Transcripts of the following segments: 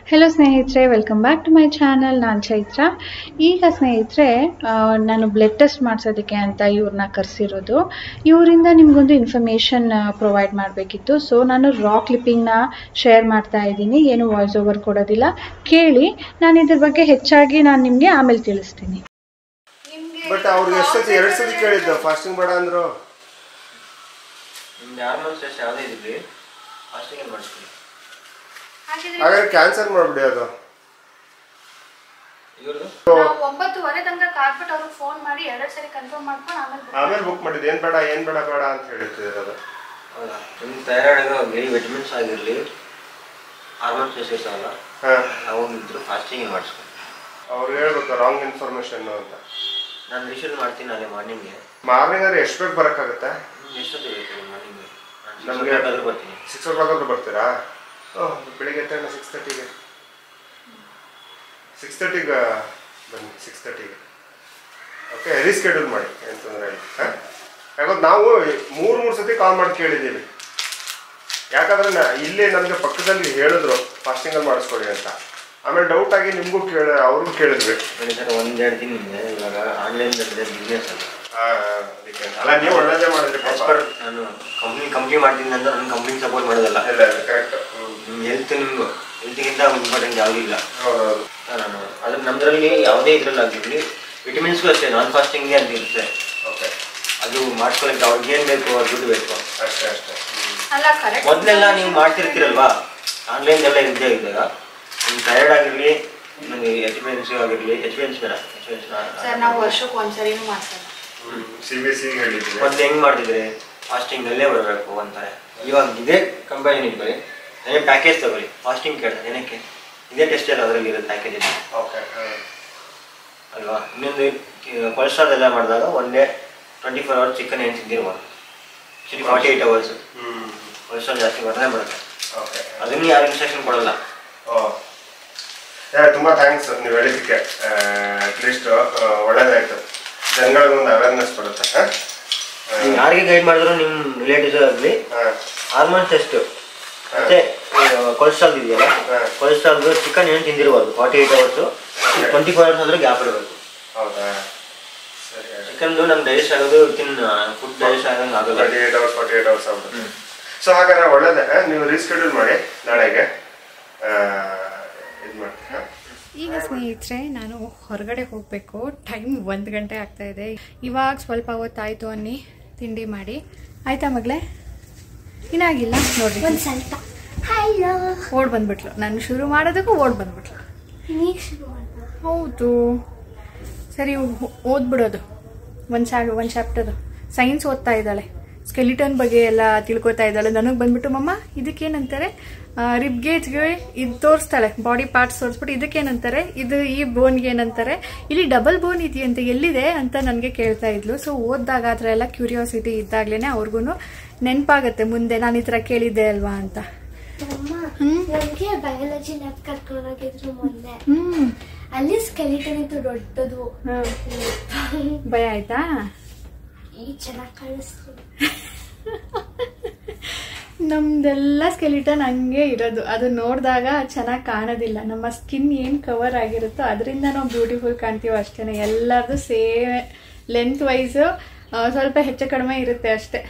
Hello ಸ್ನೇಹಿತರೆ, welcome back to my channel. ನಾನು ಚೈತ್ರ. ಈಗ ಸ್ನೇಹಿತರೆ, ನಾನು ಬ್ಲಡ್ ಟೆಸ್ಟ್ ಮಾಡಿಸೋದಕ್ಕೆ ಅಂತ ಇವ್ರನ್ನ ಕರೆಸಿರೋದು. ಇವರಿಂದ ನಿಮಗೊಂದು ಇನ್ಫಾರ್ಮೇಷನ್ ಪ್ರೊವೈಡ್ ಮಾಡಬೇಕಿತ್ತು. ಸೊ ನಾನು ರಾ ಕ್ಲಿಪ್ಪಿಂಗ್ನ ಶೇರ್ ಮಾಡ್ತಾ ಇದ್ದೀನಿ, ಏನು ವಾಯ್ಸ್ ಓವರ್ ಕೊಡೋದಿಲ್ಲ. ಕೇಳಿ, ನಾನು ಇದ್ರ ಬಗ್ಗೆ ಹೆಚ್ಚಾಗಿ ನಾನು ನಿಮಗೆ ಆಮೇಲೆ ತಿಳಿಸ್ತೀನಿ. ಬಟ್ ಅವ್ರಿಗೆ ಎಷ್ಟೊತ್ತಿ 2 ಸತಿ ಕೇಳಿದ್ದು ಫಾಸ್ಟಿಂಗ್ ಬೇಡ ಅಂದ್ರು. ನಿಮ್ದು ಹಾರ್ಮೋನ್ಸ್ ಟೆಸ್ಟ್ ಯಾವುದೇ ಇದ್ರಿ ಫಾಸ್ಟಿಂಗ್ ಮಾಡಿಸ್ಕೊಳ್ಳಿ. ಹಾಗಾದ್ರೆ ಕ್ಯಾನ್ಸಲ್ ಮಾಡ್ಬಿಡಿ. ಅದು ಇವ್ರದ್ದು 9:30 ತನಕ ಕಾರ್ಬಿಟ್ಟು ಅವ್ರಿಗೆ ಫೋನ್ ಮಾಡಿ 2 ಸರಿ ಕನ್ಫರ್ಮ್ ಮಾಡ್ಕೊಂಡು ಆಮೇಲೆ ಬುಕ್ ಮಾಡಿದ್ದು. ಏನ್ ಬೇಡ ಅಂತ ಹೇಳ್ತಿದ್ದಾರೆ. ಅದು ಹೌದಾ? ನಿಮ್ಮ ಥೈರಾಯ್ಡ್ ಆಗಲಿ, ವಿಟಮಿನ್ಸ್ ಆಗಿರಲಿ, ಹಾರ್ಮೋನ್ಸ್ ಟೆಸ್ಟ್ ಇರ್ತಾವಲ್ಲ, ಅವಾಗಿದ್ರು ಫಾಸ್ಟಿಂಗ್ ಮಾಡಿಸ್ಕೊಳ್ಳಿ. ಅವ್ರು ಹೇಳ್ಬೇಕು ರಾಂಗ್ ಇನ್ಫಾರ್ಮೇಶನ್ ಅಂತ. ನಾನು ರಿಸೀವ್ ಮಾಡ್ತೀನಿ ನಾಳೆ ಮಾರ್ನಿಂಗ್ಗೆ. ಮಾರ್ನಿಂಗ್ ಆದ್ರೆ ಎಷ್ಟು ಬೇಗ ಬರೋಕ್ಕಾಗುತ್ತೆ? ಎಷ್ಟೊತ್ತಿಗೆ ಬೇಕು ಮಾರ್ನಿಂಗ್ಗೆ? ನಮಗೆ ಆದರೂ ಬರ್ತೀನಿ. 6 o'clock ಆದ್ರೂ ಬರ್ತೀರಾ? ಬೆಳಿಗ್ಗೆ 6:30ಗೆ 6:30ಗೆ ಬನ್ನಿ. 6:30ಗೆ ಓಕೆ, ರೀಸ್ಕೆಡ್ಯೂಲ್ ಮಾಡಿ, ಏನು ತೊಂದರೆ ಇಲ್ಲ. ಯಾಕಂದ್ರೆ ನಾವು 3 ಸತಿ ಕಾಲ್ ಮಾಡಿ ಕೇಳಿದ್ದೀವಿ. ಯಾಕಂದ್ರೆ ಇಲ್ಲೇ ನಮಗೆ ಪಕ್ಕದಲ್ಲಿ ಹೇಳಿದ್ರು ಫಾಸ್ಟಿಂಗಲ್ಲಿ ಮಾಡಿಸ್ಕೊಳ್ಳಿ ಅಂತ. ಆಮೇಲೆ ಡೌಟ್ ಆಗಿ ನಿಮಗೂ ಅವ್ರಿಗೂ ಕೇಳಿದ್ವಿ. ಸರ್, 1-2 ತಿಂಗಳಿಂದ ಇವಾಗ ಆನ್ಲೈನ್ ಬಿಸ್ನೆಸ್ ಅಲ್ಲ, ನೀವು ಒಳ್ಳೆದೇ ಮಾಡಿದ್ರಿ. ನಾನು ಕಂಪ್ನಿ ಮಾಡ್ತೀನಿ ಅಂದ್ರೆ ನನ್ನ ಕಂಪ್ನಿ ಸಪೋರ್ಟ್ ಮಾಡೋದಲ್ಲ. ಕರೆಕ್ಟ್. ಹೆಲ್ತ್ಗಿಂತ ಇಂಪಾರ್ಟೆಂಟ್ ಯಾವುದೂ ಇಲ್ಲ. ಹೌದೌದು. ನಾನು ಅದ್ರ ನಮ್ಮದ್ರಲ್ಲಿ ಯಾವುದೇ ಇದ್ರಲ್ಲಿ ಆಗಿರಲಿ, ವಿಟಮಿನ್ಸ್ಗೂ ಅಷ್ಟೇ ನಾನ್ ಫಾಸ್ಟಿಂಗ್ಗೆ ಅಂತ ಇರುತ್ತೆ. ಓಕೆ, ಅದು ಮಾಡ್ಕೊಳಕ್ಕೆ ಅವ್ರಿಗೆ ಏನು ಬೇಕು ಅದು ದುಡ್ಡು ಬೇಕು ಅಷ್ಟೇ. ಮೊದಲೆಲ್ಲ ನೀವು ಮಾಡ್ತಿರ್ತೀರಲ್ವಾ, ಆನ್ಲೈನ್ ಎಲ್ಲ ಇದ್ದೇ ಇದ್ದಾಗ ನಿಮ್ಮ ಥೈರಾಯ್ಡ್ ಆಗಿರಲಿ, ನನಗೆ ಎಚ್ ಬಿ ಎನ್ಸ್ ಬೇಡ, ನಾವು ವರ್ಷಕ್ಕೆ ಒಂದ್ಸರಿನೂ ಮಾಡ್ತಾರೆ. CBSE ಹೇಳಿದ್ವಿ. ಮೊದಲು ಹೆಂಗೆ ಮಾಡ್ತಿದ್ರೆ ಫಾಸ್ಟಿಂಗಲ್ಲೇ ಬರಬೇಕು ಅಂತಾರೆ. ಇವಾಗ ಇದೇ ಕಂಪನಿ ಇಟ್ಕೊಳ್ಳಿ, ನನಗೆ ಪ್ಯಾಕೇಜ್ ತಗೊಳ್ಳಿ, ಫಾಸ್ಟಿಂಗ್ ಕೇಳ್ತಾರೆ. ಏನಕ್ಕೆ? ಇದೇ ಟೆಸ್ಟ್ ಎಲ್ಲ ಅದರಲ್ಲಿ ಇರೋದು ಪ್ಯಾಕೇಜ್ ಇದೆ ಅಲ್ವಾ? ಇನ್ನೊಂದು ಕೊಲೆಸ್ಟ್ರಾಲ್ ಎಲ್ಲ ಮಾಡಿದಾಗ ಒಂದೇ 24 hours ಚಿಕನ್ ಏನು ತಿಂದಿರ್ಬೋದು, 48 hours ಕೊಲೆಸ್ಟ್ರಾಲ್ ಜಾಸ್ತಿ ಬರದೇ ಬರುತ್ತೆ. ಅದನ್ನು ಯಾರು ಇನ್ಸ್ಟ್ರಕ್ಷನ್ ಕೊಡಲ್ಲ. ತುಂಬ ಥ್ಯಾಂಕ್ಸ್ ನೀವು ಹೇಳಿದ್ದಕ್ಕೆ. ಅಟ್ಲೀಸ್ಟ್ ಒಳ್ಳೇದಾಯ್ತು, ಜನಗಳಿಗೆ ಒಂದು ಅವೇರ್ನೆಸ್ ಬರುತ್ತೆ. ಯಾರಿಗೆ ಗೈಡ್ ಮಾಡಿದ್ರು ನಿಮ್ಮ ರಿಲೇಟಿವ್ಸ್ ಆಗಲಿ, ಹಾರ್ಮೋನ್ ಟೆಸ್ಟ್ ಮತ್ತೆ ಕೊಲೆಸ್ಟ್ರಾಲ್ ಇದೆಯಲ್ಲ, ಕೊಲೆಸ್ಟ್ರಾಲ್ ಚಿಕನ್ ಏನು ತಿಂದಿರ್ಬಾರ್ದು 48 hours, 24 hours ಆದ್ರೆ ಗ್ಯಾಪ್ ಇರಬೇಕು. ಹೌದಾ? ಸರಿ. ಚಿಕನ್ದು ನಮ್ಗೆ ಡೈಜೆಸ್ಟ್ ಆಗೋದು ವಿತಿನ್ ಫುಡ್ ಡೈಜೆಸ್ಟ್ ಆಗಂಗೆ ಆಗೋದು 48 hours ಆಗ್ಬಿಡುತ್ತೆ. ಸೊ ಹಾಗಾದ್ರೆ ಒಳ್ಳೇದೇ, ನೀವು ರೀಸ್ಕೆಡ್ಯೂಲ್ ಮಾಡಿ ನಾಳೆಗೆ ಇದು ಮಾಡಿ. ಈಗ ಸ್ನೇಹಿತರೆ, ನಾನು ಹೊರಗಡೆ ಹೋಗಬೇಕು. ಟೈಮ್ 1 ಗಂಟೆ ಆಗ್ತಾ ಇದೆ. ಇವಾಗ ಸ್ವಲ್ಪ ಹೊತ್ತಾಯಿತು ಅನ್ನಿ ತಿಂಡಿ ಮಾಡಿ. ಆಯ್ತಾ ಮಗಳೇ? ಇನ್ನಾಗಿಲ್ಲ ನೋಡ್ರಿ, ಒಂದು ಸ್ವಲ್ಪ ಓಡ್ ಬಂದ್ಬಿಟ್ಲು. ನಾನು ಶುರು ಮಾಡೋದಕ್ಕೂ ಓಡ್ ಬಂದ್ಬಿಟ್ಲು. ಹೌದು, ಸರಿ ಓದ್ಬಿಡೋದು. ಒಂದು ಚಾಪ್ಟರ್ ಸೈನ್ಸ್ ಓದ್ತಾ ಇದ್ದಾಳೆ, ಸ್ಕೆಲಿಟನ್ ಬಗ್ಗೆ ಎಲ್ಲ ತಿಳ್ಕೊತಾ ಇದ್ದಾಳೆ. ನನಗೆ ಬಂದ್ಬಿಟ್ಟು ಮಮ್ಮ ಇದಕ್ಕೇನಂತಾರೆ, ರಿಬ್ಗೇಜ್ಗೆ ಇದು ತೋರಿಸ್ತಾಳೆ, ಬಾಡಿ ಪಾರ್ಟ್ಸ್ ತೋರಿಸ್ಬಿಟ್ಟು ಇದಕ್ಕೇನಂತಾರೆ, ಇದು ಈ ಬೋನ್ಗೆ ಏನಂತಾರೆ, ಇಲ್ಲಿ ಡಬಲ್ ಬೋನ್ ಇದೆಯಂತೆ, ಎಲ್ಲಿದೆ ಅಂತ ನನಗೆ ಕೇಳ್ತಾ ಇದ್ಲು. ಸೊ ಓದಿದಾಗ ಆ ಥರ ಎಲ್ಲ ಕ್ಯೂರಿಯಾಸಿಟಿ ಇದ್ದಾಗ್ಲೇ ಅವ್ರಿಗೂ ನೆನಪಾಗತ್ತೆ ಮುಂದೆ ನಾನು ಈ ಥರ ಕೇಳಿದ್ದೆ ಅಲ್ವಾ ಅಂತ. ನನಗೆ ಬಯಾಲಜಿ ಲ್ಯಾಬ್ ಕರ್ಕೊಂಡೋಗಿದ್ರು ಮೊನ್ನೆ. ಅಲ್ಲಿ ಸ್ಕೆಲಿಟನ್ ಇತ್ತು ದೊಡ್ಡದು. ಭಯ ಆಯ್ತಾ? ಈಗ ಚೆನ್ನಾಗಿ ಕಾಣಿಸ್ತು. ನಮ್ದೆಲ್ಲ ಸ್ಕೆಲಿಟನ್ ಹಂಗೆ ಇರೋದು, ಅದು ನೋಡಿದಾಗ ಚೆನ್ನಾಗಿ ಕಾಣೋದಿಲ್ಲ. ನಮ್ಮ ಸ್ಕಿನ್ ಏನು ಕವರ್ ಆಗಿರುತ್ತೋ ಅದರಿಂದ ನಾವು ಬ್ಯೂಟಿಫುಲ್ ಕಾಣ್ತೀವೋ ಅಷ್ಟೇ. ಎಲ್ಲರದು ಸೇಮ್ ಲೆಂತ್ ವೈಸು ಸ್ವಲ್ಪ ಹೆಚ್ಚು ಕಡಿಮೆ ಇರುತ್ತೆ ಅಷ್ಟೆ.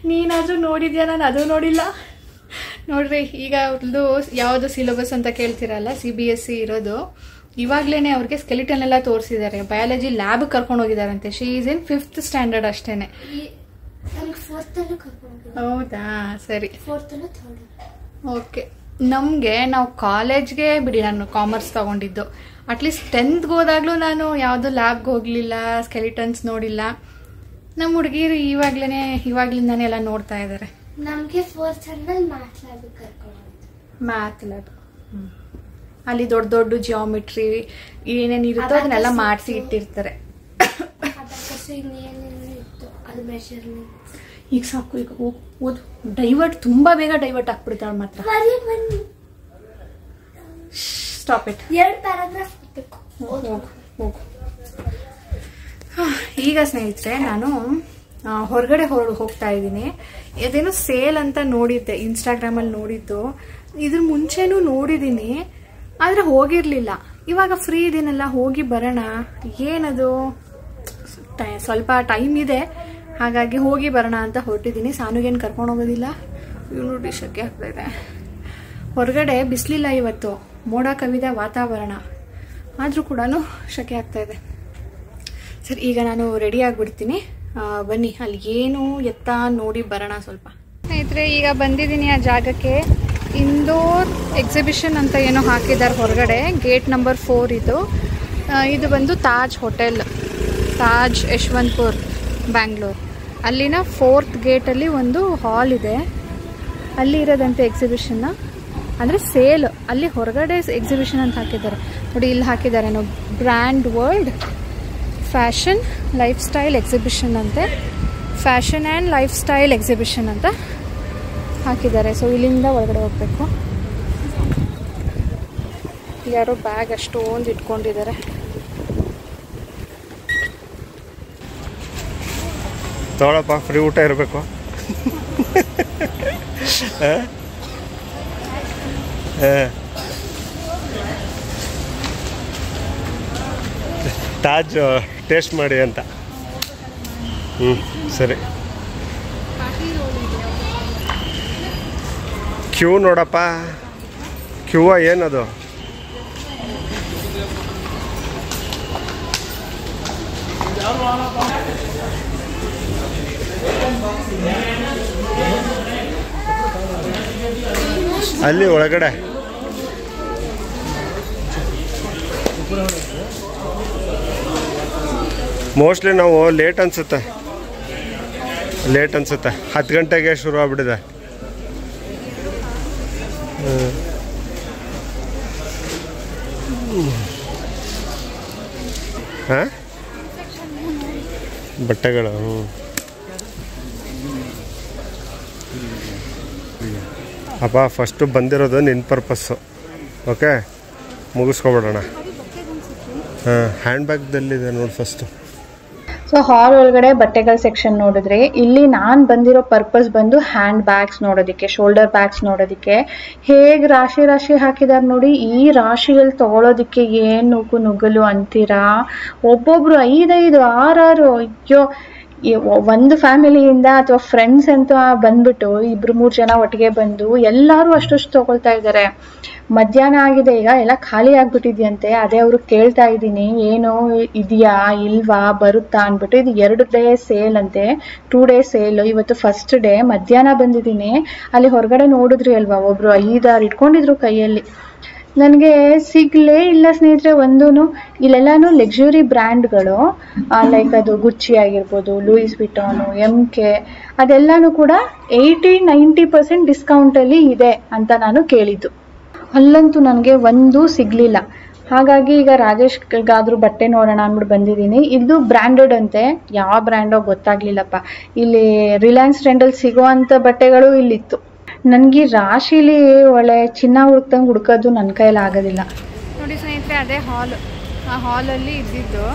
ನೀನಾದರೂ ನೋಡಿದ್ಯಾ? ನಾನು ಅದು ನೋಡಿಲ್ಲ ನೋಡ್ರಿ. ಈಗ ಅವ್ರದ್ದು ಯಾವುದು ಸಿಲೆಬಸ್ ಅಂತ ಕೇಳ್ತಿರಲ್ಲ, CBSE ಇರೋದು. ಇವಾಗ್ಲೇ ಅವ್ರಿಗೆ ಸ್ಕೆಲಿಟನ್ ಎಲ್ಲ ತೋರಿಸಿದ್ದಾರೆ. ಬಯಾಲಜಿ ಲ್ಯಾಬ್ ಕರ್ಕೊಂಡು ಹೋಗಿದಾರಂತೆ. She is in 5th standard ಅಷ್ಟೇನೆ. ಹೌದಾ? ಸರಿ, ಓಕೆ. ನಮಗೆ ನಾವು ಕಾಲೇಜ್ಗೆ ಬಿಡಿ, ನಾನು ಕಾಮರ್ಸ್ ತಗೊಂಡಿದ್ದು. ಅಟ್ಲೀಸ್ಟ್ 10th ಹೋದಾಗ್ಲೂ ನಾನು ಯಾವುದು ಲ್ಯಾಬ್ಗೆ ಹೋಗಲಿಲ್ಲ, ಸ್ಕೆಲಿಟನ್ಸ್ ನೋಡಿಲ್ಲ. ನಮ್ಮ ಹುಡುಗಿರು ಇವಾಗ್ಲಿಂದಾನೇ ಎಲ್ಲ ನೋಡ್ತಾ ಇದ್ದಾರೆ. ನಮಗೆ 4th ಸ್ಟ್ಯಾಂಡರ್ಡ್ ಮ್ಯಾಥ್ ಲ್ಯಾಬ್. ಅಲ್ಲಿ ದೊಡ್ಡ ದೊಡ್ಡ ಜಿಯೋಮೆಟ್ರಿ ಏನೇನಿರುತ್ತೋ ಅದನ್ನೆಲ್ಲ ಮಾಡಿಸಿ ಇಟ್ಟಿರ್ತಾರೆ. ಈಗ ಸಾಕು, ಈಗ ಓದು. ಡೈವರ್ಟ್ ತುಂಬಾ ಬೇಗ ಡೈವರ್ಟ್ ಆಗ್ಬಿಡ್ತಾಳೆ ಮಾತ್ರ. Stop it. 2 ಪ್ಯಾರಾಗ್ರಾಫ್ ಹೋಗು. ಈಗ ಸ್ನೇಹಿತರೆ, ನಾನು ಹೊರಗಡೆ ಹೋಗ್ತಾ ಇದ್ದೀನಿ. ಅದೇನೋ ಸೇಲ್ ಅಂತ ನೋಡಿದ್ದೆ, ಇನ್ಸ್ಟಾಗ್ರಾಮಲ್ಲಿ ನೋಡಿದ್ದು. ಇದ್ರ ಮುಂಚೆನೂ ನೋಡಿದ್ದೀನಿ, ಆದರೆ ಹೋಗಿರಲಿಲ್ಲ. ಇವಾಗ ಫ್ರೀ ಇದೀನಲ್ಲ, ಹೋಗಿ ಬರೋಣ. ಏನದು ಸ್ವಲ್ಪ ಟೈಮ್ ಇದೆ, ಹಾಗಾಗಿ ಹೋಗಿ ಬರೋಣ ಅಂತ ಹೊರಟಿದ್ದೀನಿ. ಸಾನುಗೇನು ಕರ್ಕೊಂಡು ಹೋಗೋದಿಲ್ಲ. ಇವ್ ನೋಡಿ ಶೆಕೆ ಆಗ್ತಾ ಇದೆ. ಹೊರಗಡೆ ಬಿಸಿಲಿಲ್ಲ ಇವತ್ತು, ಮೋಡ ಕವಿದ ವಾತಾವರಣ, ಆದರೂ ಕೂಡ ಶೆಕೆ ಆಗ್ತಾ ಇದೆ. ಸರಿ, ಈಗ ನಾನು ರೆಡಿ ಆಗಿಬಿಡ್ತೀನಿ. ಬನ್ನಿ ಅಲ್ಲಿ ಏನು ಎತ್ತ ನೋಡಿ ಬರೋಣ ಸ್ವಲ್ಪ. ಸ್ನೇಹಿತರೆ, ಈಗ ಬಂದಿದ್ದೀನಿ ಆ ಜಾಗಕ್ಕೆ. ಇಂದೋರ್ ಎಕ್ಸಿಬಿಷನ್ ಅಂತ ಏನೋ ಹಾಕಿದ್ದಾರೆ ಹೊರಗಡೆ, ಗೇಟ್ ನಂಬರ್ 4 ಇದು. ಇದು ಬಂದು ತಾಜ್ ಹೋಟೆಲ್, ತಾಜ್ ಯಶವಂತಪುರ್, ಬ್ಯಾಂಗ್ಳೂರ್. ಅಲ್ಲಿನ 4th ಗೇಟಲ್ಲಿ ಒಂದು ಹಾಲ್ ಇದೆ, ಅಲ್ಲಿ ಇರೋದಂತೆ ಎಕ್ಸಿಬಿಷನ್ನ. ಅಂದರೆ ಸೇಲ್, ಅಲ್ಲಿ ಹೊರಗಡೆ ಎಕ್ಸಿಬಿಷನ್ ಅಂತ ಹಾಕಿದ್ದಾರೆ ನೋಡಿ. ಇಲ್ಲಿ ಹಾಕಿದ್ದಾರೆ ಏನೋ brand world fashion lifestyle exhibition ಅಂತೆ, fashion and lifestyle exhibition ಅಂತ ಹಾಕಿದ್ದಾರೆ. ಸೊ ಇಲ್ಲಿಂದ ಒಳಗಡೆ ಹೋಗಬೇಕು. ಯಾರೋ ಬ್ಯಾಗ್ ಅಷ್ಟೊಂದು ಇಟ್ಕೊಂಡಿದ್ದಾರೆ. ತಗೊಳಪ್ಪ, ಫ್ರೀ ಊಟ ಇರಬೇಕು. ತಾಜ್ ಟೇಸ್ಟ್ ಮಾಡಿ ಅಂತ. ಸರಿ. ಕ್ಯೂ ನೋಡಪ್ಪ, ಕ್ಯೂ ಏನದು? ಅಲ್ಲಿ ಒಳಗಡೆ ಮೋಸ್ಟ್ಲಿ ನಾವು ಲೇಟ್ ಅನ್ಸುತ್ತೆ 10 ಗಂಟೆಗೆ ಶುರು ಆಗ್ಬಿಟ್ಟಿದೆ. ಹಾಂ, ಬಟ್ಟೆಗಳು. ಅಪ್ಪ ಫಸ್ಟು ಬಂದಿರೋದು ನಿನ್ನ ಪರ್ಪಸ್ಸು. ಓಕೆ, ಮುಗಿಸ್ಕೊಬಿಡೋಣ. ಹಾಂ, ಹ್ಯಾಂಡ್ ಬ್ಯಾಗ್ದಲ್ಲಿದೆ ನೋಡಿ ಫಸ್ಟು. ಸೊ ಹಾಲ್ ಒಳಗಡೆ ಬಟ್ಟೆಗಳ ಸೆಕ್ಷನ್ ನೋಡಿದ್ರೆ, ಇಲ್ಲಿ ನಾನು ಬಂದಿರೋ ಪರ್ಪಸ್ ಬಂದು ಹ್ಯಾಂಡ್ ಬ್ಯಾಗ್ಸ್ ನೋಡೋದಕ್ಕೆ, ಶೋಲ್ಡರ್ ಬ್ಯಾಗ್ಸ್ ನೋಡೋದಕ್ಕೆ. ಹೇಗೆ ರಾಶಿ ರಾಶಿ ಹಾಕಿದಾರೆ ನೋಡಿ. ಈ ರಾಶಿಯಲ್ಲಿ ತಗೊಳ್ಳೋದಕ್ಕೆ ಏನು ನುಗ್ಗಲು ಅಂತೀರಾ? ಒಬ್ಬೊಬ್ರು 5-5, 6-6. ಅಯ್ಯೋ, ಒಂದು ಫ್ಯಾಮಿಲಿಯಿಂದ ಅಥವಾ ಫ್ರೆಂಡ್ಸ್ ಅಂತ ಬಂದ್ಬಿಟ್ಟು 2-3 ಜನ ಒಟ್ಟಿಗೆ ಬಂದು ಎಲ್ಲರೂ ಅಷ್ಟು ತಗೊಳ್ತಾ ಇದ್ದಾರೆ. ಮಧ್ಯಾಹ್ನ ಆಗಿದೆ, ಈಗ ಎಲ್ಲ ಖಾಲಿ ಆಗ್ಬಿಟ್ಟಿದ್ಯಂತೆ. ಅದೇ ಅವರು ಕೇಳ್ತಾ ಇದ್ದೀನಿ, ಏನು ಇದೆಯಾ ಇಲ್ವಾ, ಬರುತ್ತಾ ಅಂದ್ಬಿಟ್ಟು. ಇದು 2 ಡೇ ಸೇಲ್ ಅಂತೆ, 2 ಡೇ ಸೇಲ್. ಇವತ್ತು ಫಸ್ಟ್ ಡೇ. ಮಧ್ಯಾಹ್ನ ಬಂದಿದ್ದೀನಿ. ಅಲ್ಲಿ ಹೊರಗಡೆ ನೋಡಿದ್ರಿ ಅಲ್ವಾ, ಒಬ್ರು 5-6 ಇಟ್ಕೊಂಡಿದ್ರು ಕೈಯಲ್ಲಿ. ನನಗೆ ಸಿಗ್ಲೇ ಇಲ್ಲ ಸ್ನೇಹಿತರೆ ಒಂದೂ. ಇಲ್ಲೆಲ್ಲಾನು ಲಕ್ಸುರಿ ಬ್ರ್ಯಾಂಡ್ಗಳು, ಲೈಕ್ ಅದು ಗುಚ್ಚಿ ಆಗಿರ್ಬೋದು, ಲೂಯಿಸ್ ವಿಟಾನು, MK, ಅದೆಲ್ಲಾನು ಕೂಡ 80-90% ಡಿಸ್ಕೌಂಟಲ್ಲಿ ಇದೆ ಅಂತ ನಾನು ಕೇಳಿದ್ದು. ಅಲ್ಲಂತೂ ನನಗೆ ಒಂದೂ ಸಿಗಲಿಲ್ಲ. ಹಾಗಾಗಿ ಈಗ ರಾಜೇಶ್ಗಾದ್ರೂ ಬಟ್ಟೆ ನೋಡೋಣ ಅಂದ್ಬಿಟ್ಟು ಬಂದಿದ್ದೀನಿ. ಇದು ಬ್ರ್ಯಾಂಡೆಡ್ ಅಂತೆ, ಯಾವ ಬ್ರ್ಯಾಂಡೋ ಗೊತ್ತಾಗ್ಲಿಲ್ಲಪ್ಪ. ಇಲ್ಲಿ ರಿಲಯನ್ಸ್ ಟ್ರೆಂಡಲ್ಲಿ ಸಿಗೋ ಅಂಥ ಬಟ್ಟೆಗಳು ಇಲ್ಲಿತ್ತು. ನನಗೆ ರಾಶಿಲಿ ಒಳ್ಳೆ ಚಿನ್ನ ಹುಡ್ಕೋದು ನನ್ನ ಕೈಯಲ್ಲಿ ಆಗೋದಿಲ್ಲ ನೋಡಿ ಸ್ನೇಹಿತರೆ. ಅದೇ ಹಾಲ್, ಆ ಹಾಲಲ್ಲಿ ಇದ್ದಿದ್ದು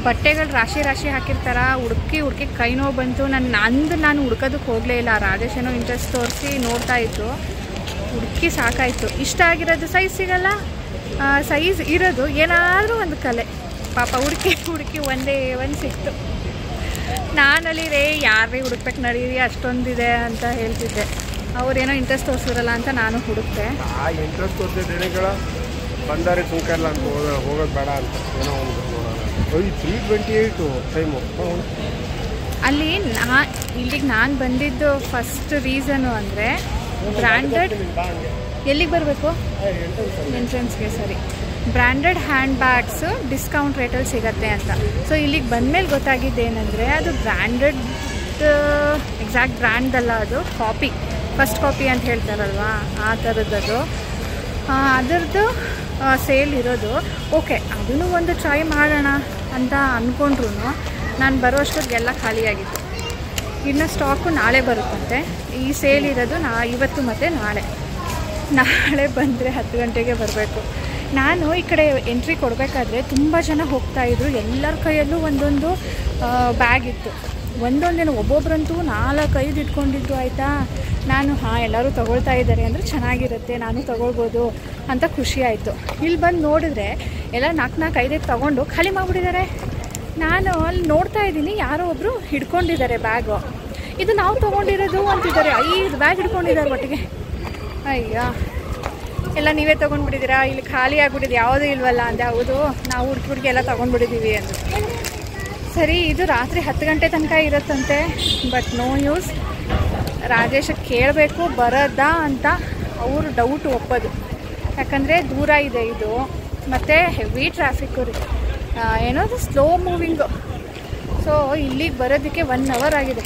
ಬಟ್ಟೆಗಳು ರಾಶಿ ರಾಶಿ ಹಾಕಿರ್ತಾರ. ಹುಡುಕಿ ಕೈ ನೋವು ಬಂತು. ನಾನು ಹುಡ್ಕೋದಕ್ಕೆ ಹೋಗಲೇ ಇಲ್ಲ. ರಾಜೇಶ್ ಏನೋ ಇಂಟ್ರೆಸ್ಟ್ ತೋರಿಸಿ ನೋಡ್ತಾ ಇತ್ತು, ಹುಡುಕಿ ಸಾಕಾಯಿತು. ಇಷ್ಟ ಆಗಿರೋದು ಸೈಜ್ ಸಿಗಲ್ಲ, ಸೈಜ್ ಇರೋದು ಏನಾದರೂ ಒಂದು ಕಲೆ. ಪಾಪ ಹುಡುಕಿ ಒಂದೇ ಒಂದು ಸಿಕ್ತು. ನಾನಲ್ಲಿ ಯಾರೇ ಹುಡುಕ್ಬೇಕು ನಡೀರಿ, ಅಷ್ಟೊಂದಿದೆ ಅಂತ ಹೇಳ್ತಿದ್ದೆ. ಅವ್ರೇನೋ ಇಂಟ್ರೆಸ್ಟ್ ತೋರಿಸಿದ್ರಲ್ಲ ಅಂತ ನಾನು ಹುಡುಕ್ತೆ. ಇಂಟ್ರೆಸ್ಟ್ ತೋರಿಸಿದ ಬಂದಾರೆ ಸುಂಕ ಇಲ್ಲ ಅಂತ ಹೋಗೋದು ಬೇಡ ಅಂತ ಏನೋ ಒಂದು 328 ಟೈಮು. ಅಲ್ಲಿ ಇಲ್ಲಿಗೆ ನಾನು ಬಂದಿದ್ದು ಫಸ್ಟ್ ರೀಸನು ಅಂದರೆ ಬ್ರ್ಯಾಂಡೆಡ್. ಎಲ್ಲಿಗೆ ಬರಬೇಕು? ಎಂಟ್ರೆನ್ಸ್ಗೆ. ಸರಿ, ಬ್ರ್ಯಾಂಡೆಡ್ ಹ್ಯಾಂಡ್ ಬ್ಯಾಗ್ಸು ಡಿಸ್ಕೌಂಟ್ ರೇಟಲ್ಲಿ ಸಿಗತ್ತೆ ಅಂತ. ಸೊ ಇಲ್ಲಿಗೆ ಬಂದಮೇಲೆ ಗೊತ್ತಾಗಿದ್ದೇನೆಂದರೆ ಅದು ಬ್ರ್ಯಾಂಡೆಡ್, ಎಕ್ಸಾಕ್ಟ್ ಬ್ರ್ಯಾಂಡಲ್ಲ, ಅದು ಕಾಪಿ, ಫಸ್ಟ್ ಕಾಪಿ ಅಂತ ಹೇಳ್ತಾರಲ್ವಾ, ಆ ಥರದ್ದು. ಅದರದ್ದು ಸೇಲ್ ಇರೋದು. ಓಕೆ, ಅದನ್ನು ಒಂದು ಟ್ರೈ ಮಾಡೋಣ ಅಂತ ಅಂದ್ಕೊಂಡ್ರು ನಾನು ಬರೋ ಅಷ್ಟೊತ್ತಿಗೆಲ್ಲ ಖಾಲಿಯಾಗಿತ್ತು. ಇನ್ನು ಸ್ಟಾಕು ನಾಳೆ ಬರುತ್ತಂತೆ. ಈ ಸೇಲ್ ಇರೋದು ಇವತ್ತು ಮತ್ತು ನಾಳೆ ಬಂದರೆ 10 ಗಂಟೆಗೆ ಬರಬೇಕು. ನಾನು ಈ ಕಡೆ ಎಂಟ್ರಿ ಕೊಡಬೇಕಾದ್ರೆ ತುಂಬ ಜನ ಹೋಗ್ತಾಯಿದ್ರು. ಎಲ್ಲರ ಕೈಯಲ್ಲೂ ಒಂದೊಂದು ಬ್ಯಾಗ್ ಇತ್ತು. ಒಂದೊಂದೇನು ಒಬ್ಬೊಬ್ರಂತೂ 4-5 ಇಟ್ಕೊಂಡಿದ್ದು ಆಯಿತಾ. ನಾನು ಎಲ್ಲರೂ ತೊಗೊಳ್ತಾ ಇದ್ದಾರೆ ಅಂದರೆ ಚೆನ್ನಾಗಿರುತ್ತೆ, ನಾನು ತೊಗೊಳ್ಬೋದು ಅಂತ ಖುಷಿ ಆಯಿತು. ಇಲ್ಲಿ ಬಂದು ನೋಡಿದ್ರೆ ಎಲ್ಲ 4-5 ತೊಗೊಂಡು ಖಾಲಿ ಮಾಡಿಬಿಟ್ಟಿದ್ದಾರೆ. ನಾನು ಅಲ್ಲಿ ನೋಡ್ತಾ ಇದ್ದೀನಿ, ಯಾರೋ ಒಬ್ಬರು ಹಿಡ್ಕೊಂಡಿದ್ದಾರೆ ಬ್ಯಾಗು. ಇದು ನಾವು ತೊಗೊಂಡಿರೋದು ಅಂತಿದ್ದಾರೆ. 5 ಬ್ಯಾಗ್ ಹಿಡ್ಕೊಂಡಿದ್ದಾರೆ ಒಟ್ಟಿಗೆ. ಅಯ್ಯ, ಎಲ್ಲ ನೀವೇ ತೊಗೊಂಡ್ಬಿಟ್ಟಿದ್ದೀರಾ, ಇಲ್ಲಿ ಖಾಲಿ ಆಗಿಬಿಟ್ಟಿದೆ, ಯಾವುದೂ ಇಲ್ವಲ್ಲ ಅಂದೆ. ಹೌದು, ನಾವು ಹುಡುಗಿ ಎಲ್ಲ ತೊಗೊಂಡ್ಬಿಟ್ಟಿದ್ದೀವಿ ಅಂದರು. ಸರಿ, ಇದು ರಾತ್ರಿ 10 ಗಂಟೆ ತನಕ ಇರುತ್ತಂತೆ. But no use. ರಾಜೇಶಕ್ಕೆ ಕೇಳಬೇಕು ಬರೋದಾ ಅಂತ. ಅವರು ಡೌಟ್ ಒಪ್ಪೋದು, ಯಾಕಂದರೆ ದೂರ ಇದೆ ಇದು, ಮತ್ತು ಹೆವಿ ಟ್ರಾಫಿಕ್ಕು ರೀ, ಏನದು ಸ್ಲೋ ಮೂವಿಂಗು. ಸೊ ಇಲ್ಲಿಗೆ ಬರೋದಕ್ಕೆ 1 ಅವರ್ ಆಗಿದೆ.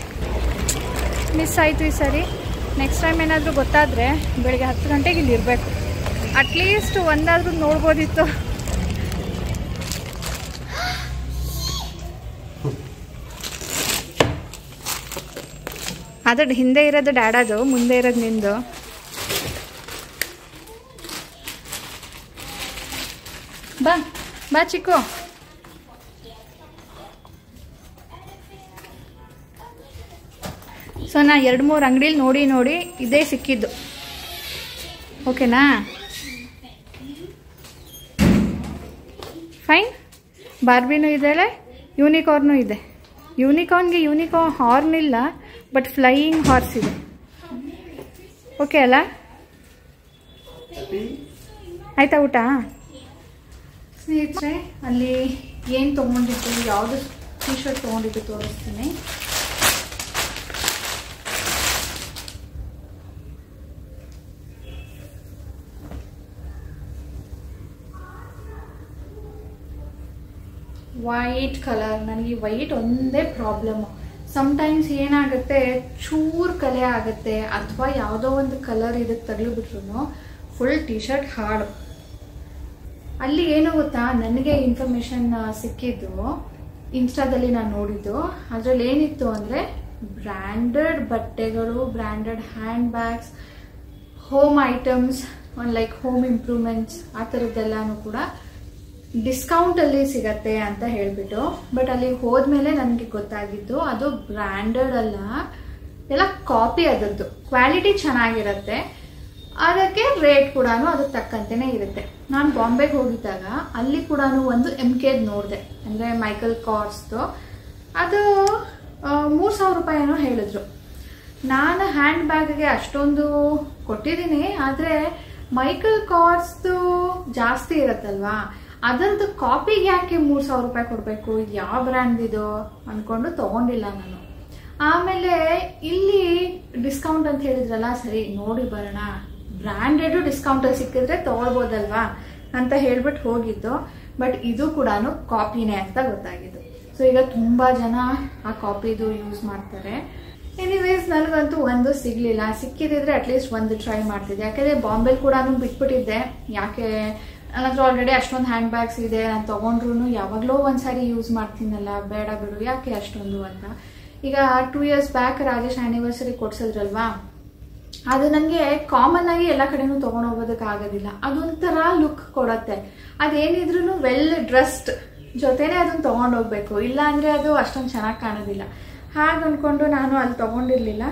ಮಿಸ್ ಆಯಿತು ಈ ಸರಿ. ನೆಕ್ಸ್ಟ್ ಟೈಮ್ ಏನಾದರೂ ಗೊತ್ತಾದರೆ ಬೆಳಗ್ಗೆ 10 ಗಂಟೆಗೆ ಇಲ್ಲಿ ಇರಬೇಕು. ಅಟ್ಲೀಸ್ಟ್ ಒಂದಾದರೂ ನೋಡ್ಬೋದಿತ್ತು. ಅದು ಹಿಂದೆ ಇರೋದು ಡ್ಯಾಡದು, ಮುಂದೆ ಇರೋದು ನಿಂದು. ಬಾ ಬಾ ಚಿಕ್ಕು. ಸೊ ನಾ 2-3 ಅಂಗಡೀಲಿ ನೋಡಿ ಇದೇ ಸಿಕ್ಕಿದ್ದು. ಓಕೆನಾ? ಫೈನ್. ಬಾರ್ಬಿನೂ ಇದೆ, ಯೂನಿಕಾರ್ನು ಇದೆ. ಯೂನಿಕಾರ್ನ್ ಹಾರ್ನ್ ಇಲ್ಲ, ಬಟ್ ಫ್ಲೈಯಿಂಗ್ ಹಾರ್ಸ್ ಇದೆ. ಓಕೆ ಅಲ್ಲ? ಆಯ್ತಾ ಊಟ? ಸ್ನೇಹಿತರೆ, ಅಲ್ಲಿ ಏನು ತೊಗೊಂಡಿದ್ದು, ಯಾವುದು ಟೀ ಶರ್ಟ್ ತೊಗೊಂಡಿದ್ದು ತೋರಿಸ್ತೀನಿ. White colour. ನನಗೆ ವೈಟ್ ಒಂದೇ ಪ್ರಾಬ್ಲಮ್ಮು. ಸಮ್ಟೈಮ್ಸ್ ಏನಾಗುತ್ತೆ, ಚೂರು ಕಲೆ ಆಗುತ್ತೆ, ಅಥವಾ ಯಾವುದೋ ಒಂದು ಕಲರ್ ಇದಕ್ಕೆ ತಗಲಿಬಿಟ್ರು ಫುಲ್ ಟೀ ಶರ್ಟ್ ಹಾಡು. ಅಲ್ಲಿ ಏನು ಗೊತ್ತಾ, ನನಗೆ ಇನ್ಫಾರ್ಮೇಷನ್ ಸಿಕ್ಕಿದ್ದು ಇನ್ಸ್ಟಾದಲ್ಲಿ ನಾನು ನೋಡಿದ್ದು. ಅದರಲ್ಲಿ ಏನಿತ್ತು ಅಂದರೆ, ಬ್ರ್ಯಾಂಡೆಡ್ ಬಟ್ಟೆಗಳು, branded hand bags, home items, like home improvements, ಆ ಥರದ್ದೆಲ್ಲನೂ ಕೂಡ ಡಿಸ್ಕೌಂಟಲ್ಲಿ ಸಿಗತ್ತೆ ಅಂತ ಹೇಳಿಬಿಟ್ಟು. ಬಟ್ ಅಲ್ಲಿ ಹೋದ್ಮೇಲೆ ನನಗೆ ಗೊತ್ತಾಗಿದ್ದು ಅದು ಬ್ರ್ಯಾಂಡೆಡ್ ಅಲ್ಲ, ಎಲ್ಲ ಕಾಪಿ. ಅದರದ್ದು ಕ್ವಾಲಿಟಿ ಚೆನ್ನಾಗಿರುತ್ತೆ, ಅದಕ್ಕೆ ರೇಟ್ ಕೂಡ ಅದಕ್ಕೆ ತಕ್ಕಂತೆಯೇ ಇರುತ್ತೆ. ನಾನು ಬಾಂಬೆಗೆ ಹೋಗಿದ್ದಾಗ ಅಲ್ಲಿ ಕೂಡ ಒಂದು MK ನೋಡಿದೆ, ಅಂದರೆ ಮೈಕಲ್ ಕಾರ್ಸ್ದು. ಅದು 3,000 ರೂಪಾಯಿನೋ ಹೇಳಿದ್ರು. ನಾನು ಹ್ಯಾಂಡ್ ಬ್ಯಾಗ್ಗೆ ಅಷ್ಟೊಂದು ಕೊಟ್ಟಿದ್ದೀನಿ, ಆದರೆ ಮೈಕಲ್ ಕಾರ್ಸ್ದು ಜಾಸ್ತಿ ಇರುತ್ತಲ್ವಾ, ಅದರದ್ದು ಕಾಪಿಗೆ ಯಾಕೆ 3,000 ರೂಪಾಯಿ ಕೊಡಬೇಕು, ಯಾವ ಬ್ರ್ಯಾಂಡಿದು ಅಂದ್ಕೊಂಡು ತೊಗೊಂಡಿಲ್ಲ ನಾನು. ಆಮೇಲೆ ಇಲ್ಲಿ ಡಿಸ್ಕೌಂಟ್ ಅಂತ ಹೇಳಿದ್ರಲ್ಲ, ಸರಿ ನೋಡಿ ಬರೋಣ, ಬ್ರ್ಯಾಂಡೆಡು ಡಿಸ್ಕೌಂಟಲ್ಲಿ ಸಿಕ್ಕಿದ್ರೆ ತೊಗೊಳ್ಬೋದಲ್ವಾ ಅಂತ ಹೇಳ್ಬಿಟ್ಟು ಹೋಗಿದ್ದು. ಬಟ್ ಇದು ಕೂಡ ಕಾಪಿನೇ ಅಂತ ಗೊತ್ತಾಗಿದ್ದು. ಸೊ ಈಗ ತುಂಬ ಜನ ಆ ಕಾಪಿದು ಯೂಸ್ ಮಾಡ್ತಾರೆ. ಎನಿವೇಸ್, ನನಗಂತೂ ಒಂದು ಸಿಗಲಿಲ್ಲ. ಸಿಕ್ಕಿದ್ರೆ ಅಟ್ಲೀಸ್ಟ್ ಒಂದು ಟ್ರೈ ಮಾಡ್ತಿದ್ದೆ. ಯಾಕೆಂದರೆ ಬಾಂಬೆಲಿ ಕೂಡ ಬಿಟ್ಬಿಟ್ಟಿದ್ದೆ. ಯಾಕೆ, ನನ್ನ ಹತ್ರ ಆಲ್ರೆಡಿ ಅಷ್ಟೊಂದು ಹ್ಯಾಂಡ್ ಬ್ಯಾಗ್ಸ್ ಇದೆ, ನಾನು ತೊಗೊಂಡ್ರು ಯಾವಾಗಲೂ ಒಂದ್ಸಾರಿ ಯೂಸ್ ಮಾಡ್ತೀನಲ್ಲ, ಬೇಡ ಬಿಡು ಯಾಕೆ ಅಷ್ಟೊಂದು ಅಂತ. ಈಗ 2 ಇಯರ್ಸ್ ಬ್ಯಾಕ್ ರಾಜೇಶ್ ಆ್ಯನಿವರ್ಸರಿ ಕೊಡ್ಸಿದ್ರಲ್ವಾ, ಅದು ನನಗೆ ಕಾಮನ್ ಆಗಿ ಎಲ್ಲ ಕಡೆನೂ ತೊಗೊಂಡೋಗೋದಕ್ಕೆ ಆಗೋದಿಲ್ಲ. ಅದೊಂಥರ ಲುಕ್ ಕೊಡುತ್ತೆ. ಅದೇನಿದ್ರೂ ವೆಲ್ ಡ್ರೆಸ್ಡ್ ಜೊತೆನೇ ಅದನ್ನು ತೊಗೊಂಡೋಗ್ಬೇಕು, ಇಲ್ಲ ಅಂದರೆ ಅದು ಅಷ್ಟೊಂದು ಚೆನ್ನಾಗಿ ಕಾಣೋದಿಲ್ಲ. ಹಾಗೆ ಅಂದ್ಕೊಂಡು ನಾನು ಅಲ್ಲಿ ತೊಗೊಂಡಿರಲಿಲ್ಲ.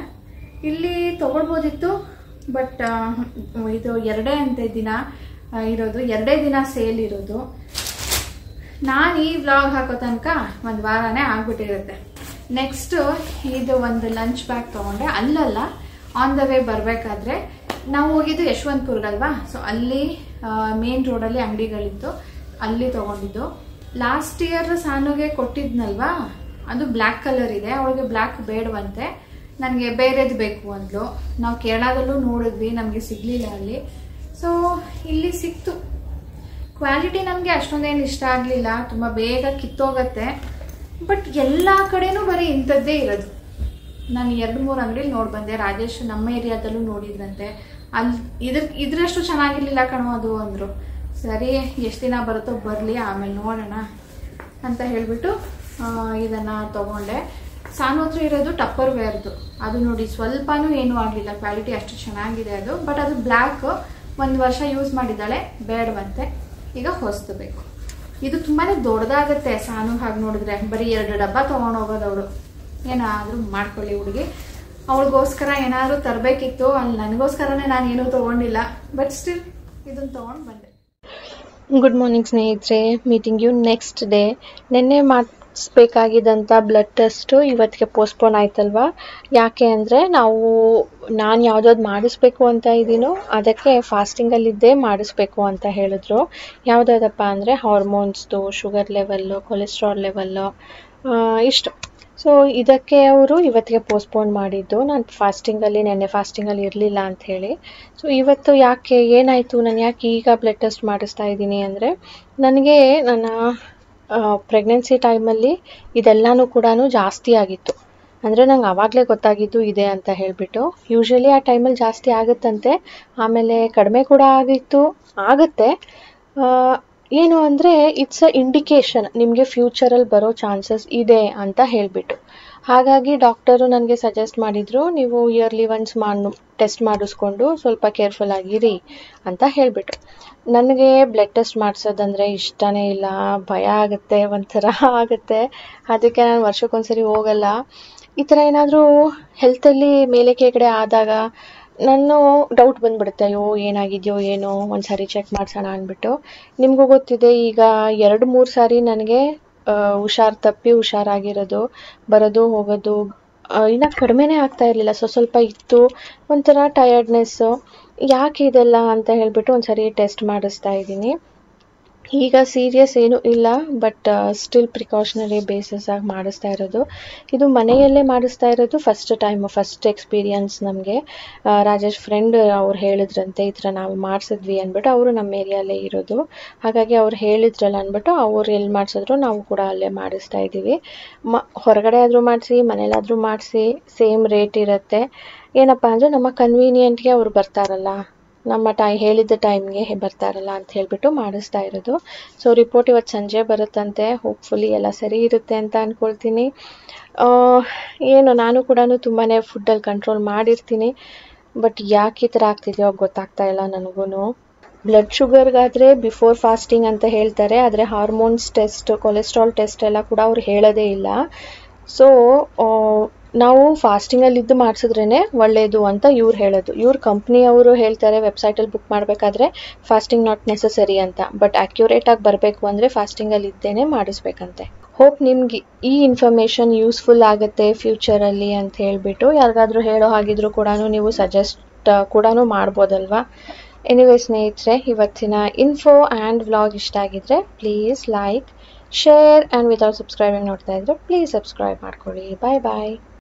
ಇಲ್ಲಿ ತೊಗೊಳ್ಬೋದಿತ್ತು, ಬಟ್ ಇದು 2 ದಿನ ಇರೋದು, 2 ದಿನ ಸೇಲ್ ಇರೋದು. ನಾನು ಈ ವ್ಲಾಗ್ ಹಾಕೋ ತನಕ 1 ವಾರನೇ ಆಗ್ಬಿಟ್ಟಿರುತ್ತೆ. ನೆಕ್ಸ್ಟು ಇದು ಒಂದು ಲಂಚ್ ಬ್ಯಾಗ್ ತೊಗೊಂಡೆ. ಅಲ್ಲಲ್ಲ, ಆನ್ ದ ವೇ ಬರಬೇಕಾದ್ರೆ ನಾವು ಹೋಗಿದ್ದು ಯಶವಂತಪುರಗಲ್ವಾ. ಸೊ ಅಲ್ಲಿ ಮೇನ್ ರೋಡಲ್ಲಿ ಅಂಗಡಿಗಳಿತ್ತು, ಅಲ್ಲಿ ತೊಗೊಂಡಿದ್ದು. ಲಾಸ್ಟ್ ಇಯರ್ ಸಾನುಗೆ ಕೊಟ್ಟಿದ್ನಲ್ವಾ, ಅದು ಬ್ಲ್ಯಾಕ್ ಕಲರ್ ಇದೆ. ಅವಳಿಗೆ ಬ್ಲ್ಯಾಕ್ ಬೇಡವಂತೆ, ನನಗೆ ಬೇರೆದು ಬೇಕು ಅಂದ್ಲು. ನಾವು ಕೇರಳದಲ್ಲೂ ನೋಡಿದ್ವಿ, ನಮಗೆ ಸಿಗಲಿಲ್ಲ ಅಲ್ಲಿ. ಸೊ ಇಲ್ಲಿ ಸಿಕ್ತು. ಕ್ವಾಲಿಟಿ ನಮಗೆ ಅಷ್ಟೊಂದೇನು ಇಷ್ಟ ಆಗಲಿಲ್ಲ, ತುಂಬ ಬೇಗ ಕಿತ್ತೋಗತ್ತೆ. ಬಟ್ ಎಲ್ಲ ಕಡೆನೂ ಬರೀ ಇಂಥದ್ದೇ ಇರೋದು. ನಾನು 2-3 ಅಂಗಡಿಲಿ ನೋಡಿ ಬಂದೆ. ರಾಜೇಶ್ ನಮ್ಮ ಏರಿಯಾದಲ್ಲೂ ನೋಡಿದ್ರಂತೆ, ಅಲ್ಲಿ ಇದ್ರಷ್ಟು ಚೆನ್ನಾಗಿರ್ಲಿಲ್ಲ ಕಣೋ ಅದು ಅಂದರು. ಸರಿ, ಎಷ್ಟು ದಿನ ಬರುತ್ತೋ ಬರಲಿ, ಆಮೇಲೆ ನೋಡೋಣ ಅಂತ ಹೇಳಿಬಿಟ್ಟು ಇದನ್ನು ತೊಗೊಂಡೆ. ಸಾನು ಹತ್ರ ಇರೋದು ಟಪ್ಪರ್ ವೇರ್ದು. ಅದು ನೋಡಿ ಸ್ವಲ್ಪನೂ ಏನೂ ಆಗಲಿಲ್ಲ, ಕ್ವಾಲಿಟಿ ಅಷ್ಟು ಚೆನ್ನಾಗಿದೆ ಅದು. ಬಟ್ ಅದು ಬ್ಲ್ಯಾಕ್, 1 ವರ್ಷ ಯೂಸ್ ಮಾಡಿದ್ದಾಳೆ, ಬೇಡವಂತೆ. ಈಗ ಹೊಸ್ತು ಬೇಕು. ಇದು ತುಂಬಾ ದೊಡ್ಡದಾಗುತ್ತೆ ಸಾನು. ಹಾಗೆ ನೋಡಿದ್ರೆ ಬರೀ 2 ಡಬ್ಬ ತೊಗೊಂಡು ಹೋಗೋದು ಅವಳು. ಏನಾದರೂ ಮಾಡ್ಕೊಳ್ಳಿ ಹುಡುಗಿ. ಅವಳಿಗೋಸ್ಕರ ಏನಾದರೂ ತರಬೇಕಿತ್ತು, ಅಲ್ಲಿ ನನಗೋಸ್ಕರನೇ ನಾನು ಏನೂ ತೊಗೊಂಡಿಲ್ಲ, ಬಟ್ ಸ್ಟಿಲ್ ಇದನ್ನು ತೊಗೊಂಡು ಬಂದೆ. ಗುಡ್ ಮಾರ್ನಿಂಗ್ ಸ್ನೇಹಿತರೆ, ಮೀಟಿಂಗ್ ಯು ನೆಕ್ಸ್ಟ್ ಡೇ. ನಿನ್ನೆ ಮಾಡಿಸ್ಬೇಕಾಗಿದ್ದಂಥ ಬ್ಲಡ್ ಟೆಸ್ಟು ಇವತ್ತಿಗೆ ಪೋಸ್ಟ್ಪೋನ್ ಆಯ್ತಲ್ವಾ? ಯಾಕೆ ಅಂದರೆ ನಾನು ಯಾವುದಾದ್ರು ಮಾಡಿಸ್ಬೇಕು ಅಂತ ಇದ್ದೀನೋ ಅದಕ್ಕೆ ಫಾಸ್ಟಿಂಗಲ್ಲಿದ್ದೇ ಮಾಡಿಸ್ಬೇಕು ಅಂತ ಹೇಳಿದ್ರು. ಯಾವುದಾದಪ್ಪ ಅಂದರೆ ಹಾರ್ಮೋನ್ಸ್ದು, ಶುಗರ್ ಲೆವೆಲ್ಲು, ಕೊಲೆಸ್ಟ್ರಾಲ್ ಲೆವೆಲ್ಲು, ಇಷ್ಟು. ಸೊ ಇದಕ್ಕೆ ಅವರು ಇವತ್ತಿಗೆ ಪೋಸ್ಟ್ಪೋನ್ ಮಾಡಿದ್ದು. ನಾನು ನೆನ್ನೆ ಫಾಸ್ಟಿಂಗಲ್ಲಿ ಇರಲಿಲ್ಲ ಅಂಥೇಳಿ. ಸೊ ಇವತ್ತು ಯಾಕೆ ಏನಾಯಿತು, ನಾನು ಯಾಕೆ ಈಗ ಬ್ಲಡ್ ಟೆಸ್ಟ್ ಮಾಡಿಸ್ತಾ ಇದ್ದೀನಿ ಅಂದರೆ, ನನಗೆ ನನ್ನ ಪ್ರೆಗ್ನೆನ್ಸಿ ಟೈಮಲ್ಲಿ ಇದೆಲ್ಲನೂ ಕೂಡ ಜಾಸ್ತಿ ಆಗಿತ್ತು. ಅಂದರೆ ನಂಗೆ ಆವಾಗಲೇ ಗೊತ್ತಾಗಿದ್ದು ಇದೆ ಅಂತ ಹೇಳಿಬಿಟ್ಟು. ಯೂಶ್ವಲಿ ಆ ಟೈಮಲ್ಲಿ ಜಾಸ್ತಿ ಆಗುತ್ತಂತೆ, ಆಮೇಲೆ ಕಡಿಮೆ ಕೂಡ ಆಗುತ್ತೆ. ಏನು ಅಂದರೆ ಇಟ್ಸ್ ಅ ಇಂಡಿಕೇಶನ್, ನಿಮಗೆ ಫ್ಯೂಚರಲ್ಲಿ ಬರೋ ಚಾನ್ಸಸ್ ಇದೆ ಅಂತ ಹೇಳಿಬಿಟ್ಟು. ಹಾಗಾಗಿ ಡಾಕ್ಟರು ನನಗೆ ಸಜೆಸ್ಟ್ ಮಾಡಿದರು, ನೀವು ಇಯರ್ಲಿ ಒನ್ಸ್ ಟೆಸ್ಟ್ ಮಾಡಿಸ್ಕೊಂಡು ಸ್ವಲ್ಪ ಕೇರ್ಫುಲ್ ಆಗಿರಿ ಅಂತ ಹೇಳಿಬಿಟ್ಟು. ನನಗೆ ಬ್ಲಡ್ ಟೆಸ್ಟ್ ಮಾಡಿಸೋದಂದರೆ ಇಷ್ಟನೇ ಇಲ್ಲ, ಭಯ ಆಗುತ್ತೆ, ಒಂಥರ ಆಗುತ್ತೆ. ಅದಕ್ಕೆ ನಾನು ವರ್ಷಕ್ಕೊಂದ್ಸರಿ ಹೋಗಲ್ಲ. ಈ ಥರ ಏನಾದರೂ ಹೆಲ್ತಲ್ಲಿ ಮೇಲೆ ಕೆಳಗಡೆ ಆದಾಗ ನಾನು ಡೌಟ್ ಬಂದುಬಿಡುತ್ತೆ, ಅಯ್ಯೋ ಏನಾಗಿದೆಯೋ ಏನೋ, ಒಂದು ಸಾರಿ ಚೆಕ್ ಮಾಡಿಸೋಣ ಅಂದ್ಬಿಟ್ಟು. ನಿಮಗೂ ಗೊತ್ತಿದೆ, ಈಗ 2-3 ಸಾರಿ ನನಗೆ ಹುಷಾರು ತಪ್ಪಿ ಹುಷಾರಾಗಿರೋದು, ಬರೋದು ಹೋಗೋದು ಇನ್ನೂ ಕಡಿಮೆನೇ ಆಗ್ತಾ ಇರಲಿಲ್ಲ. ಸ್ವಲ್ಪ ಇತ್ತು, ಒಂಥರ ಟಯರ್ಡ್ನೆಸ್ಸು. ಯಾಕೆ ಇದೆಲ್ಲ ಅಂತ ಹೇಳಿಬಿಟ್ಟು ಒಂದು ಸಾರಿ ಟೆಸ್ಟ್ ಮಾಡಿಸ್ತಾ ಇದ್ದೀನಿ. ಈಗ ಸೀರಿಯಸ್ ಏನೂ ಇಲ್ಲ, ಬಟ್ ಸ್ಟಿಲ್ ಪ್ರಿಕಾಷನರಿ ಬೇಸಿಸಾಗಿ ಮಾಡಿಸ್ತಾ ಇರೋದು. ಇದು ಮನೆಯಲ್ಲೇ ಮಾಡಿಸ್ತಾ ಇರೋದು ಫಸ್ಟ್ ಎಕ್ಸ್ಪೀರಿಯನ್ಸ್ ನಮಗೆ. ರಾಜೇಶ್ ಫ್ರೆಂಡ್ ಅವ್ರು ಹೇಳಿದ್ರಂತೆ, ಈ ಥರ ನಾವು ಮಾಡಿಸಿದ್ವಿ ಅಂದ್ಬಿಟ್ಟು. ಅವರು ನಮ್ಮ ಏರಿಯಾಲೇ ಇರೋದು, ಹಾಗಾಗಿ ಅವ್ರು ಹೇಳಿದ್ರಲ್ಲ ಅಂದ್ಬಿಟ್ಟು ಅವ್ರು ಎಲ್ಲಿ ಮಾಡಿಸಿದ್ರು ನಾವು ಕೂಡ ಅಲ್ಲೇ ಮಾಡಿಸ್ತಾ ಇದ್ದೀವಿ. ಹೊರಗಡೆ ಆದರೂ ಮಾಡಿಸಿ, ಮನೇಲಾದರೂ ಮಾಡಿಸಿ, ಸೇಮ್ ರೇಟ್ ಇರುತ್ತೆ. ಏನಪ್ಪ ಅಂದರೆ ನಮ್ಮ ಕನ್ವೀನಿಯೆಂಟ್ಗೆ ಅವ್ರು ಬರ್ತಾರಲ್ಲ, ನಮ್ಮ ಹೇಳಿದ್ದ ಟೈಮ್ಗೆ ಬರ್ತಾರಲ್ಲ ಅಂತ ಹೇಳಿಬಿಟ್ಟು ಮಾಡಿಸ್ತಾ ಇರೋದು. ಸೊ ರಿಪೋರ್ಟ್ ಇವತ್ತು ಸಂಜೆ ಬರುತ್ತಂತೆ. ಹೋಪ್ಫುಲಿ ಎಲ್ಲ ಸರಿ ಇರುತ್ತೆ ಅಂತ ಅಂದ್ಕೊಳ್ತೀನಿ. ನಾನು ಕೂಡ ತುಂಬಾ ಫುಡ್ಡಲ್ಲಿ ಕಂಟ್ರೋಲ್ ಮಾಡಿರ್ತೀನಿ, ಬಟ್ ಯಾಕೆ ಈ ಥರ ಆಗ್ತಿದೆಯೋ ಗೊತ್ತಾಗ್ತಾ ಇಲ್ಲ ನನಗೂ. ಬ್ಲಡ್ ಶುಗರ್ಗಾದರೆ ಬಿಫೋರ್ ಫಾಸ್ಟಿಂಗ್ ಅಂತ ಹೇಳ್ತಾರೆ, ಆದರೆ ಹಾರ್ಮೋನ್ಸ್ ಟೆಸ್ಟ್, ಕೊಲೆಸ್ಟ್ರಾಲ್ ಟೆಸ್ಟ್ ಎಲ್ಲ ಕೂಡ ಅವ್ರು ಹೇಳೋದೇ ಇಲ್ಲ. ಸೊ ನಾವು ಫಾಸ್ಟಿಂಗಲ್ಲಿದ್ದು ಮಾಡಿಸಿದ್ರೇ ಒಳ್ಳೆಯದು ಅಂತ ಇವ್ರು ಹೇಳೋದು. ಕಂಪ್ನಿಯವರು ಹೇಳ್ತಾರೆ ವೆಬ್ಸೈಟಲ್ಲಿ ಬುಕ್ ಮಾಡಬೇಕಾದ್ರೆ ಫಾಸ್ಟಿಂಗ್ ನಾಟ್ ನೆಸಸರಿ ಅಂತ, ಬಟ್ ಅಕ್ಯುರೇಟಾಗಿ ಬರಬೇಕು ಅಂದರೆ ಫಾಸ್ಟಿಂಗಲ್ಲಿ ಇದ್ದೇನೆ ಮಾಡಿಸ್ಬೇಕಂತೆ. ಹೋಪ್ ನಿಮ್ಗೆ ಈ ಇನ್ಫಾರ್ಮೇಷನ್ ಯೂಸ್ಫುಲ್ ಆಗುತ್ತೆ ಫ್ಯೂಚರಲ್ಲಿ ಅಂತ ಹೇಳಿಬಿಟ್ಟು. ಯಾರಿಗಾದ್ರೂ ಹೇಳೋ ಹಾಗಿದ್ರು ಕೂಡ ನೀವು ಸಜೆಸ್ಟ್ ಕೂಡ ಮಾಡ್ಬೋದಲ್ವಾ. ಎನಿವೇ ಸ್ನೇಹಿತರೆ, ಇವತ್ತಿನ ಇನ್ಫೋ ಆ್ಯಂಡ್ ವ್ಲಾಗ್ ಇಷ್ಟ ಆಗಿದ್ರೆ please like, share and without subscribing ನೋಡ್ತಾ ಇದ್ರೆ ಪ್ಲೀಸ್ ಸಬ್ಸ್ಕ್ರೈಬ್ ಮಾಡ್ಕೊಳ್ಳಿ. ಬಾಯ್ ಬಾಯ್.